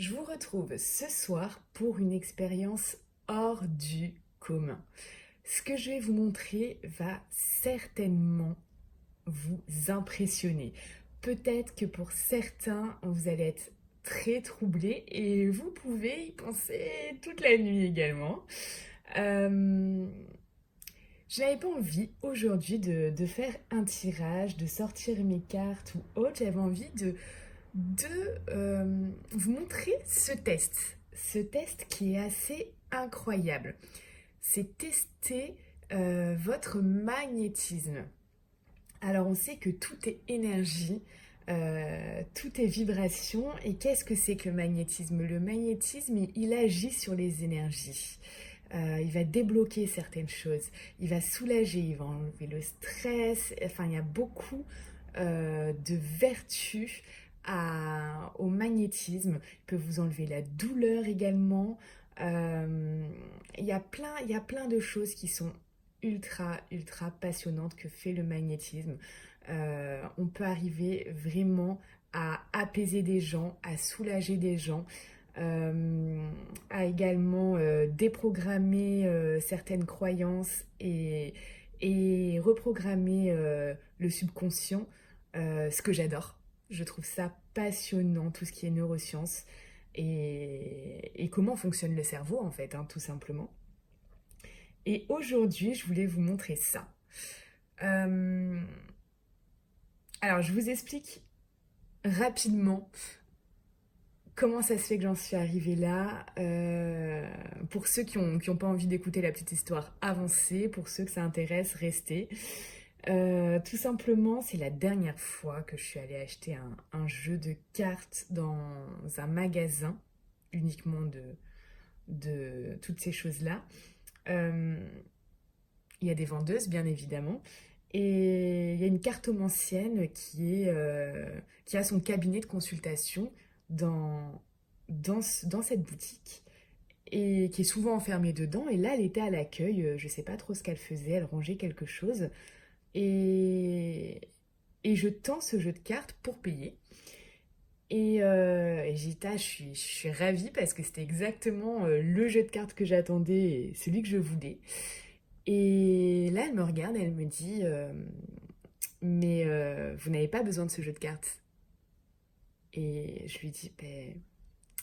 Je vous retrouve ce soir pour une expérience hors du commun. Ce que je vais vous montrer va certainement vous impressionner. Peut-être que pour certains, vous allez être très troublés et vous pouvez y penser toute la nuit également. Euh, je n'avais pas envie aujourd'hui de faire un tirage, de sortir mes cartes ou autre. J'avais envie de vous montrer ce test. Ce test qui est assez incroyable. C'est tester votre magnétisme. Alors on sait que tout est énergie, tout est vibration. Et qu'est-ce que c'est que le magnétisme? Le magnétisme, il agit sur les énergies. Il va débloquer certaines choses, il va soulager, il va enlever le stress. Enfin, il y a beaucoup de vertus au magnétisme. Il peut vous enlever la douleur également. Il y a plein de choses qui sont ultra passionnantes que fait le magnétisme. On peut arriver vraiment à apaiser des gens, à soulager des gens, à également déprogrammer certaines croyances et reprogrammer le subconscient, ce que j'adore. Je trouve ça passionnant, tout ce qui est neurosciences et comment fonctionne le cerveau en fait, hein, tout simplement. Et aujourd'hui, je voulais vous montrer ça. Euh, alors, je vous explique rapidement comment ça se fait que j'en suis arrivée là. Pour ceux qui ont pas envie d'écouter la petite histoire, avancez. Pour ceux que ça intéresse, restez. Tout simplement, c'est la dernière fois que je suis allée acheter un jeu de cartes dans un magasin, uniquement de toutes ces choses-là. Euh, il y a des vendeuses, bien évidemment. Et il y a une cartomancienne qui a son cabinet de consultation dans cette boutique et qui est souvent enfermée dedans. Et là, elle était à l'accueil, je ne sais pas trop ce qu'elle faisait, elle rangeait quelque chose. Et, et je tends ce jeu de cartes pour payer. Et j'ai dit, ah, je suis ravie parce que c'était exactement le jeu de cartes que j'attendais et celui que je voulais. Et là, elle me regarde et elle me dit, mais vous n'avez pas besoin de ce jeu de cartes. Et je lui dis,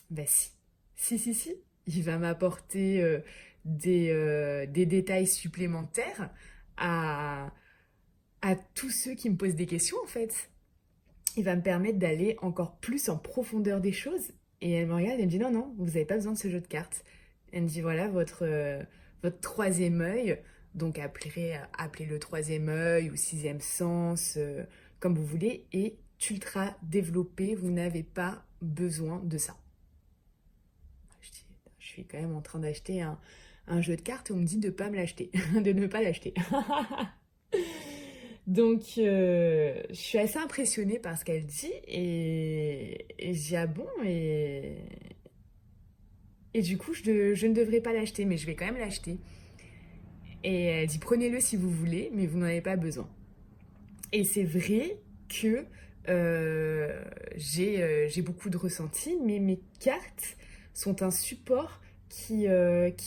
bah si. Si. Il va m'apporter des détails supplémentaires à, à tous ceux qui me posent des questions, en fait. Il va me permettre d'aller encore plus en profondeur des choses. Et elle me regarde et elle me dit, non, vous n'avez pas besoin de ce jeu de cartes. Elle me dit, voilà, votre troisième œil. Donc appelez le troisième œil ou sixième sens, comme vous voulez, est ultra développé. Vous n'avez pas besoin de ça. Je suis quand même en train d'acheter un jeu de cartes et on me dit de ne pas me l'acheter, de ne pas l'acheter. Donc, je suis assez impressionnée par ce qu'elle dit et je dis ah bon et du coup je ne devrais pas l'acheter mais je vais quand même l'acheter. Et elle dit prenez-le si vous voulez mais vous n'en avez pas besoin. Et c'est vrai que j'ai beaucoup de ressentis mais mes cartes sont un support qui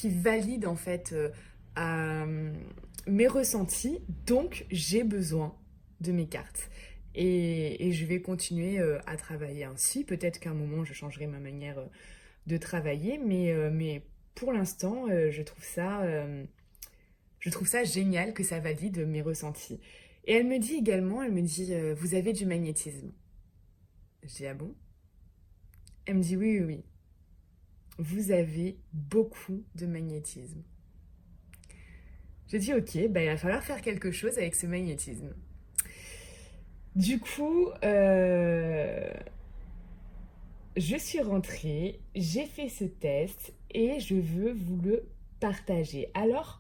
valide en fait euh, mes ressentis, donc j'ai besoin de mes cartes. Et je vais continuer à travailler ainsi. Peut-être qu'à un moment, je changerai ma manière de travailler, mais pour l'instant, je trouve ça génial que ça valide mes ressentis. Et elle me dit également, elle me dit, vous avez du magnétisme. Je dis, ah bon? Elle me dit, oui. Vous avez beaucoup de magnétisme. J'ai dit, ok, bah, il va falloir faire quelque chose avec ce magnétisme. Du coup, je suis rentrée, j'ai fait ce test et je veux vous le partager. Alors,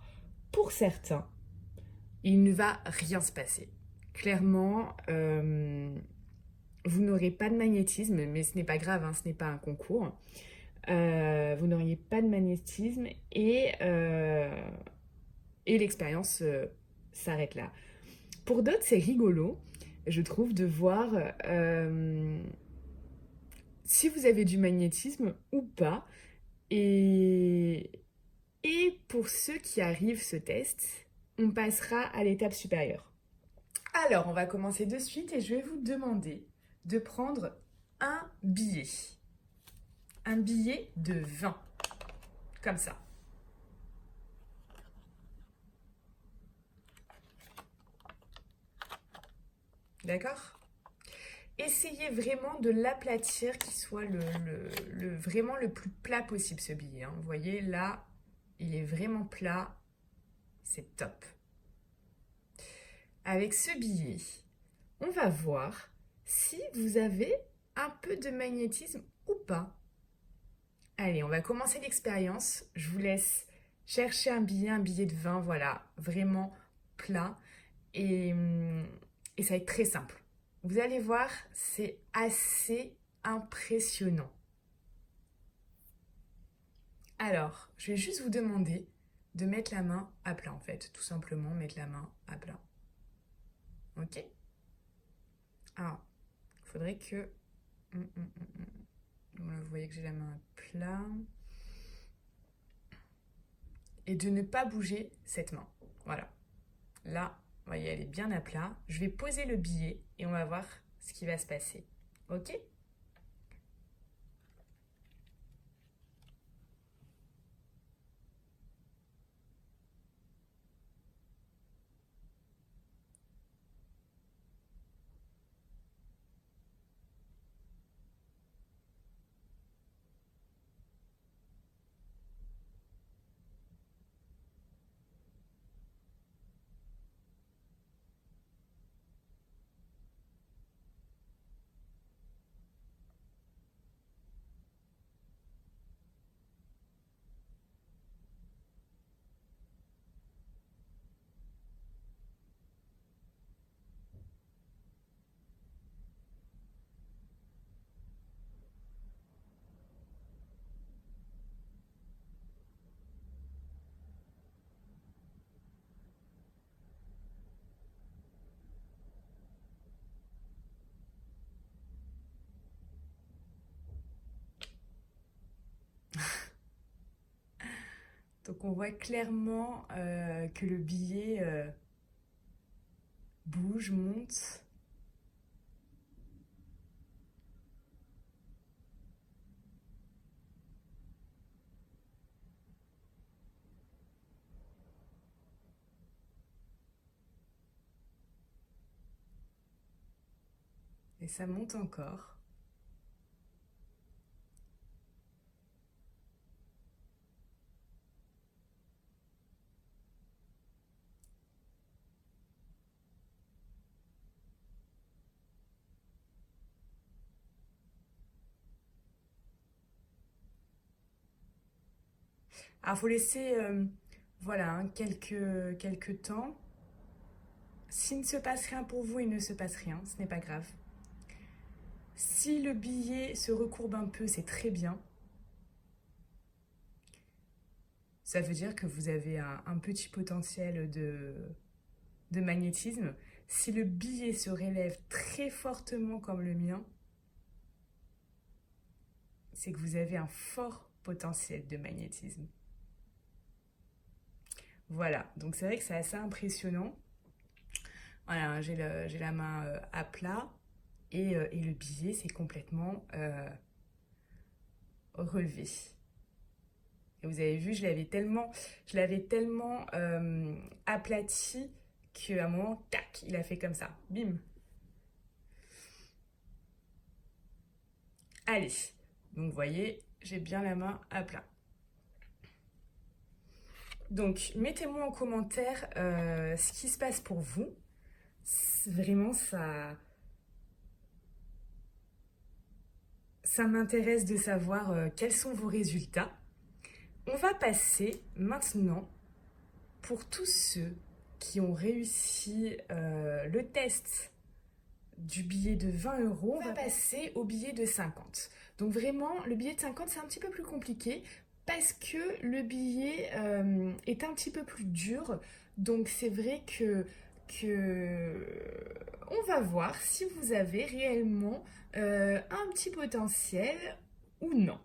pour certains, il ne va rien se passer. Clairement, vous n'aurez pas de magnétisme, mais ce n'est pas grave, hein, ce n'est pas un concours. Vous n'auriez pas de magnétisme et l'expérience s'arrête là. Pour d'autres, c'est rigolo, je trouve, de voir si vous avez du magnétisme ou pas. Et, et pour ceux qui arrivent ce test, on passera à l'étape supérieure. Alors, on va commencer de suite et je vais vous demander de prendre un billet. Un billet de 20. Comme ça. D'accord? Essayez vraiment de l'aplatir, qu'il soit vraiment le plus plat possible ce billet. Hein. Vous voyez, là, il est vraiment plat. C'est top. Avec ce billet, on va voir si vous avez un peu de magnétisme ou pas. Allez, on va commencer l'expérience. Je vous laisse chercher un billet de 20, voilà, vraiment plat. Et ça va être très simple. Vous allez voir, c'est assez impressionnant. Alors, je vais juste vous demander de mettre la main à plat, en fait. Tout simplement, mettre la main à plat. Ok? Alors, il faudrait que... Voilà, vous voyez que j'ai la main à plat. Et de ne pas bouger cette main. Voilà. Là, vous voyez, elle est bien à plat. Je vais poser le billet et on va voir ce qui va se passer. Ok? Donc on voit clairement que le billet bouge, monte. Et ça monte encore. Alors, il faut laisser voilà, hein, quelques temps. S'il ne se passe rien pour vous, il ne se passe rien, ce n'est pas grave. Si le billet se recourbe un peu, c'est très bien. Ça veut dire que vous avez un petit potentiel de magnétisme. Si le billet se relève très fortement comme le mien, c'est que vous avez un fort potentiel de magnétisme. Voilà, donc c'est vrai que c'est assez impressionnant. Voilà, j'ai la main à plat et le billet c'est complètement relevé. Et vous avez vu, je l'avais tellement aplati qu'à un moment, tac, il a fait comme ça. Bim. Allez, donc vous voyez, j'ai bien la main à plat. Donc, mettez-moi en commentaire ce qui se passe pour vous. Vraiment, ça m'intéresse de savoir quels sont vos résultats. On va passer maintenant pour tous ceux qui ont réussi le test du billet de 20 euros. On va passer au billet de 50. Donc vraiment, le billet de 50, c'est un petit peu plus compliqué parce que le billet est un petit peu plus dur. Donc c'est vrai que que on va voir si vous avez réellement un petit potentiel ou non.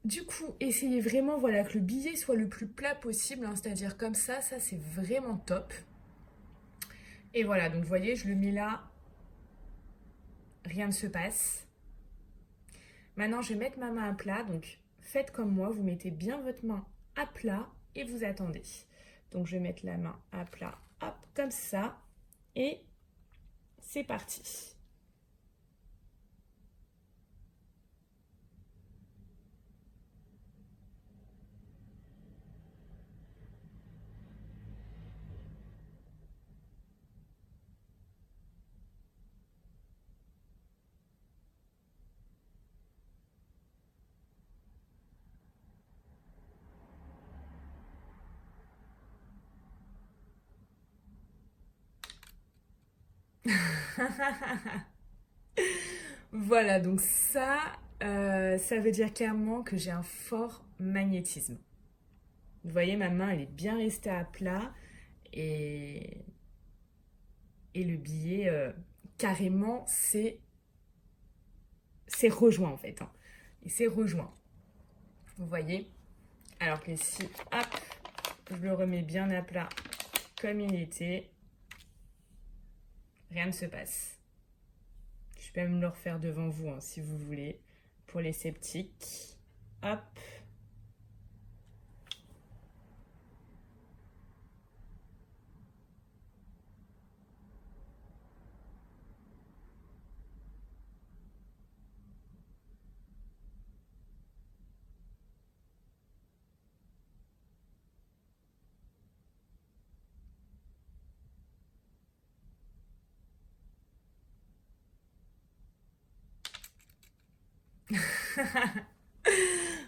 Du coup, essayez vraiment voilà, que le billet soit le plus plat possible, hein, c'est-à-dire comme ça c'est vraiment top. Et voilà, donc vous voyez, je le mets là, rien ne se passe. Maintenant, je vais mettre ma main à plat, donc faites comme moi, vous mettez bien votre main à plat et vous attendez. Donc je vais mettre la main à plat, hop, comme ça, et c'est parti. Voilà, donc ça veut dire clairement que j'ai un fort magnétisme. Vous voyez, ma main, elle est bien restée à plat et, et le billet, carrément, c'est rejoint en fait, hein. Et c'est rejoint. Vous voyez? Alors que si, hop, je le remets bien à plat comme il était, rien ne se passe. Je peux même le refaire devant vous, hein, si vous voulez, pour les sceptiques. Hop.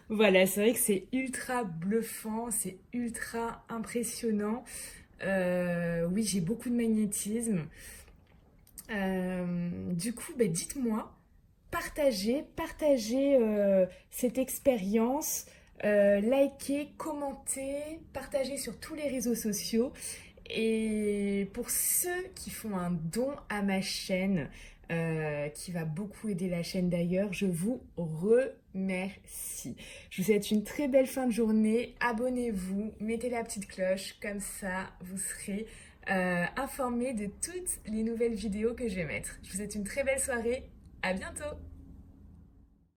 Voilà, c'est vrai que c'est ultra bluffant, c'est ultra impressionnant. Oui, j'ai beaucoup de magnétisme. Du coup, bah, dites-moi, partagez cette expérience, likez, commentez, partagez sur tous les réseaux sociaux. Et pour ceux qui font un don à ma chaîne, qui va beaucoup aider la chaîne d'ailleurs, je vous remercie. Je vous souhaite une très belle fin de journée. Abonnez-vous, mettez la petite cloche, comme ça vous serez informés de toutes les nouvelles vidéos que je vais mettre. Je vous souhaite une très belle soirée. À bientôt!